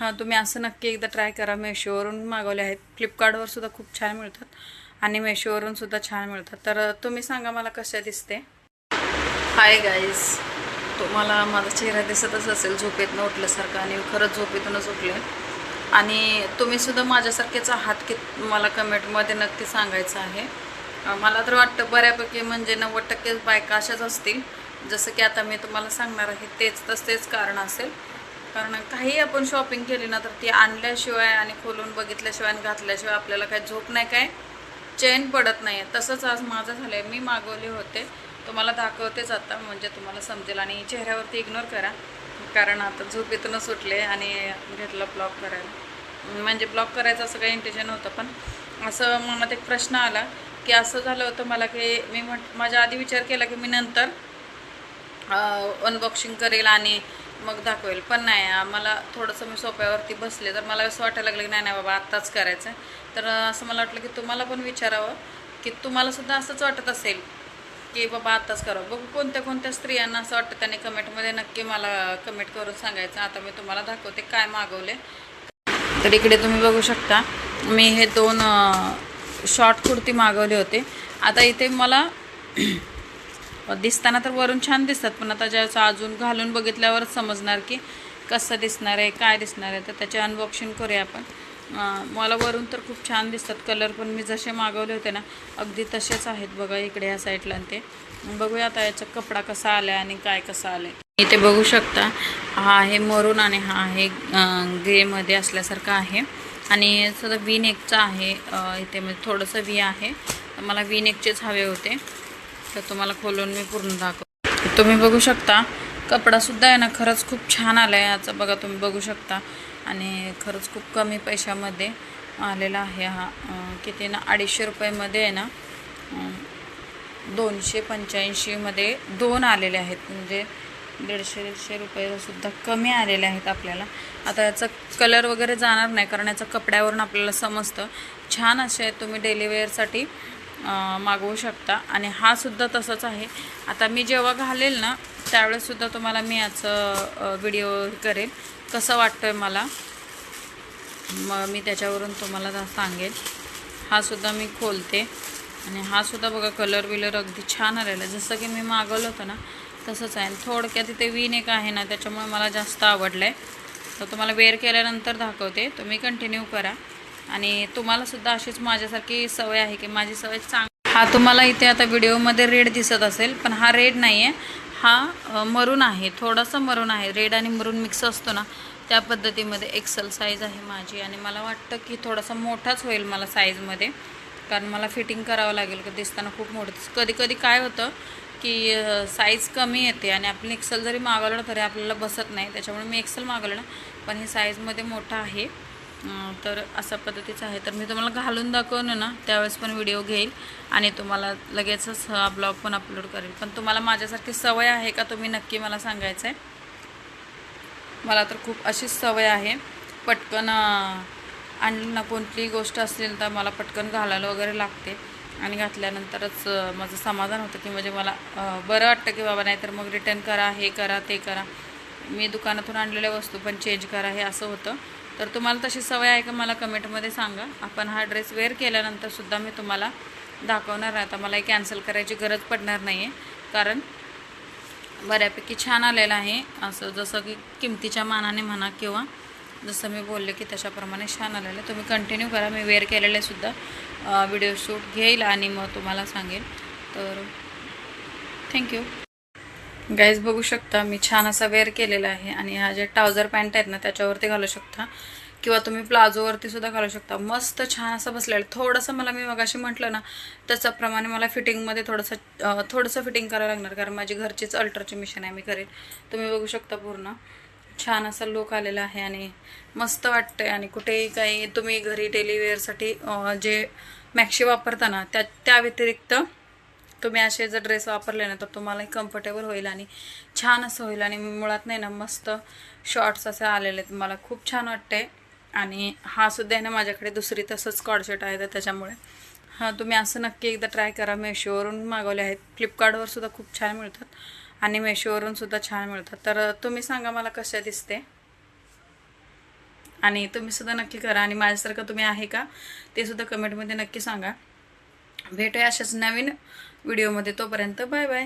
हां, तुम्ही असं नक्की एकदा ट्राय करा. मेशोवरून मागवले आहेत. फ्लिपकार्टवर सुद्धा खूप छान मिळतात आणि मेशोवरून सुद्धा छान मिळतात. तर तुम्ही सांगा मला कशा दिसते. हाय गाईज, तुम्हाला माझा चेहरा दिसतच असेल झोपेतनं उठल्यासारखं आणि खरंच झोपेतूनच उठले. आणि तुम्ही सुद्धा माझ्यासारखेच आहात की मला कमेंटमध्ये नक्की सांगायचं आहे. मला तर वाटतं बऱ्यापैकी म्हणजे 90% बायका अशाच असतील. जसं की आता मी तुम्हाला सांगणार आहे तेच कारण असेल. कारण काही आपण शॉपिंग केली ना तर ती आणल्याशिवाय आणि खोलून बघितल्याशिवाय आणि घातल्याशिवाय आपल्याला काही झोप नाही, काय चैन पडत नाही. तसंच आज माझं झालं आहे. मी मागवले होते, तुम्हाला दाखवतेच आता म्हणजे तुम्हाला समजेल. आणि चेहऱ्यावरती इग्नोर करा कारण आता झोपेतूनच सुटले आणि घेतलं ब्लॉक करायला. म्हणजे ब्लॉक करायचं असं काही इंटेन्शन होतं, पण असं मनात एक प्रश्न आला की असं झालं होतं मला की मी माझ्या आधी विचार केला की मी नंतर अनबॉक्सिंग करेल आणि मग दाखवेल. पण नाही, मला थोडंसं मी सोप्यावरती बसले तर मला असं वाटायला लागलं की नाही बाबा आत्ताच करायचं आहे. तर असं मला वाटलं की तुम्हाला पण विचारावं की तुम्हालासुद्धा असंच वाटत असेल की बाबा आत्ताच करावं. बघू कोणत्या कोणत्या स्त्रियांना असं वाटतं त्याने कमेंटमध्ये नक्की मला कमेंट करून सांगायचं. आता मी तुम्हाला दाखवते काय मागवले. तर इकडे तुम्ही बघू शकता मी हे 2 शॉर्ट कुर्ती मागवले होते. आता इथे मला दिसताना तर वरून छान दिसतात, पण आता ज्याचं अजून घालून बघितल्यावरच समजणार की कसं दिसणार आहे, काय दिसणार आहे. तर त्याचे अनबॉक्सिंग करूया आपण. मला वरून तर खूप छान दिसतात. कलर पण मी जसे मागवले होते ना अगदी तसेच आहेत. बघा इकडे या साईडला ते बघूया आता याचा कपडा कसा आला आणि काय कसं आलं आहे. इथे बघू शकता हा आहे मरून आणि हा आहे ग्रेमध्ये असल्यासारखं आहे. आणि सध्या वी नेकचा आहे. इथे म्हणजे थोडंसं वी आहे. तर मला वी नेकचेच हवे होते, तर तुम्हाला खोलून मी पूर्ण दाखव. तुम्ही बघू शकता कपडासुद्धा आहे ना खरंच खूप छान आला आहे याचा. बघा तुम्ही बघू शकता आणि खरंच खूप कमी पैशामध्ये आलेला आहे हा. किती ना 250 रुपयामध्ये आहे ना 285मध्ये 2 आलेले आहेत. म्हणजे 150-150 रुपयेसुद्धा कमी आलेले आहेत आपल्याला. आता याचा कलर वगैरे जाणार नाही कारण याचा कपड्यावरून आपल्याला समजतं. छान असे आहेत, तुम्ही डेली वेअरसाठी मागवू शकता. आणि हा सुद्धा तसंच आहे. आता मी जेव्हा घालेल ना त्यावेळेससुद्धा तुम्हाला मी याचं व्हिडिओ करेल कसं वाटतं आहे मला, मग मी त्याच्यावरून तुम्हाला सांगेल. हा सुद्धा मी खोलते आणि हा सुद्धा बघा कलर विलर अगदी छान आलेला आहे. जसं की मी मागवलं होतं ना तसंच आहे. थोडक्यात तिथे वीन एक आहे ना त्याच्यामुळे मला जास्त आवडलं आहे. तर तुम्हाला वेअर केल्यानंतर दाखवते, तुम्ही कंटिन्यू करा. आणि तुम्हालासुद्धा अशीच माझ्यासारखी सवय आहे की माझी सवय हा तुम्हाला इथे आता व्हिडिओमध्ये रेड दिसत असेल, पण हा रेड नाही आहे, हा मरून आहे. थोडासा मरून आहे. रेड आणि मरून मिक्स असतो ना त्या पद्धतीमध्ये एक्सेल साईज आहे माझी. आणि मला वाटतं की थोडासा मोठाच होईल मला साईजमध्ये, कारण मला फिटिंग करावं लागेल. का दिसताना खूप मोठं कधी कधी काय होतं की साईज कमी येते आणि आपण एक्सेल जरी मागवलं तरी आपल्याला बसत नाही. त्याच्यामुळे मी एक्सेल मागवलं ना, पण हे साईजमध्ये मोठा आहे. तर अशा पद्धतीचं आहे. तर मी तुम्हाला घालून दाखवलं ना त्यावेळेस पण व्हिडिओ घेईल आणि तुम्हाला लगेचच हा ब्लॉग पण अपलोड करेल. पण तुम्हाला माझ्यासारखी सवय आहे का तुम्ही नक्की मला सांगायचं आहे. मला तर खूप अशीच सवय आहे, पटकन आणली ना कोणतीही गोष्ट असेल तर मला पटकन घालायला वगैरे लागते आणि घातल्यानंतरच माझं समाधान होतं की म्हणजे मला बरं वाटतं की बाबा नाहीतर मग रिटर्न करा, हे करा, ते करा, मी दुकानातून आणलेल्या वस्तू पण चेंज करा, हे असं होतं. तर तुम्हाला तशी सवय आहे का मला कमेंटमध्ये सांगा. आपण हा ड्रेस वेअर केल्यानंतरसुद्धा मी तुम्हाला दाखवणार आहे. आता मला कॅन्सल करायची गरज पडणार नाही आहे कारण बऱ्यापैकी छान आलेलं आहे. असं जसं की किमतीच्या मानाने म्हणा किंवा जसं मी बोलले की तशाप्रमाणे छान आलेलं आहे. तुम्ही कंटिन्यू करा. मी वेअर केलेलेसुद्धा व्हिडिओ शूट घेईल आणि मग तुम्हाला सांगेल. तर थँक्यू. गाईज बघू शकता मी छान असा वेअर केलेला आहे आणि ह्या जे ट्राउझर पॅन्ट आहेत ना त्याच्यावरती घालू शकता किंवा तुम्ही प्लाझोवरती सुद्धा घालू शकता. मस्त छान असं बसलेलं. थोडंसं मला मी मगाशी म्हटलं ना त्याच्याप्रमाणे मला फिटिंगमध्ये थोडंसं फिटिंग करावं लागणार कारण माझी घरचीच अल्टरची मिशन आहे, मी करेल. तुम्ही बघू शकता पूर्ण छान असा लुक आलेला आहे आणि मस्त वाटतं आहे. आणि कुठेही काही तुम्ही घरी डेली वेअरसाठी जे मॅक्सी वापरता ना त्या व्यतिरिक्त तुम्ही असे जर ड्रेस वापरले ना तर तुम्हालाही कम्फर्टेबल होईल आणि छान असं होईल. आणि मुळात नाही ना मस्त शॉर्ट्स असे आलेले आहेत, मला खूप छान वाटते. आणि हा सुद्धा आहे ना माझ्याकडे दुसरी तसंच कॉर्डसेट आहे, तर त्याच्यामुळे हां तुम्ही असं नक्की एकदा ट्राय करा. मेशोवरून मागवले आहेत, फ्लिपकार्टवर सुद्धा खूप छान मिळतात आणि मेशोवरून सुद्धा छान मिळतात. तर तुम्ही सांगा मला कशा दिसते. आणि तुम्ही सुद्धा नक्की करा आणि माझ्यासारखं तुम्ही आहे का ते सुद्धा कमेंटमध्ये नक्की सांगा. भेटूया अशाच नवीन व्हिडिओमध्ये. तोपर्यंत बाय बाय.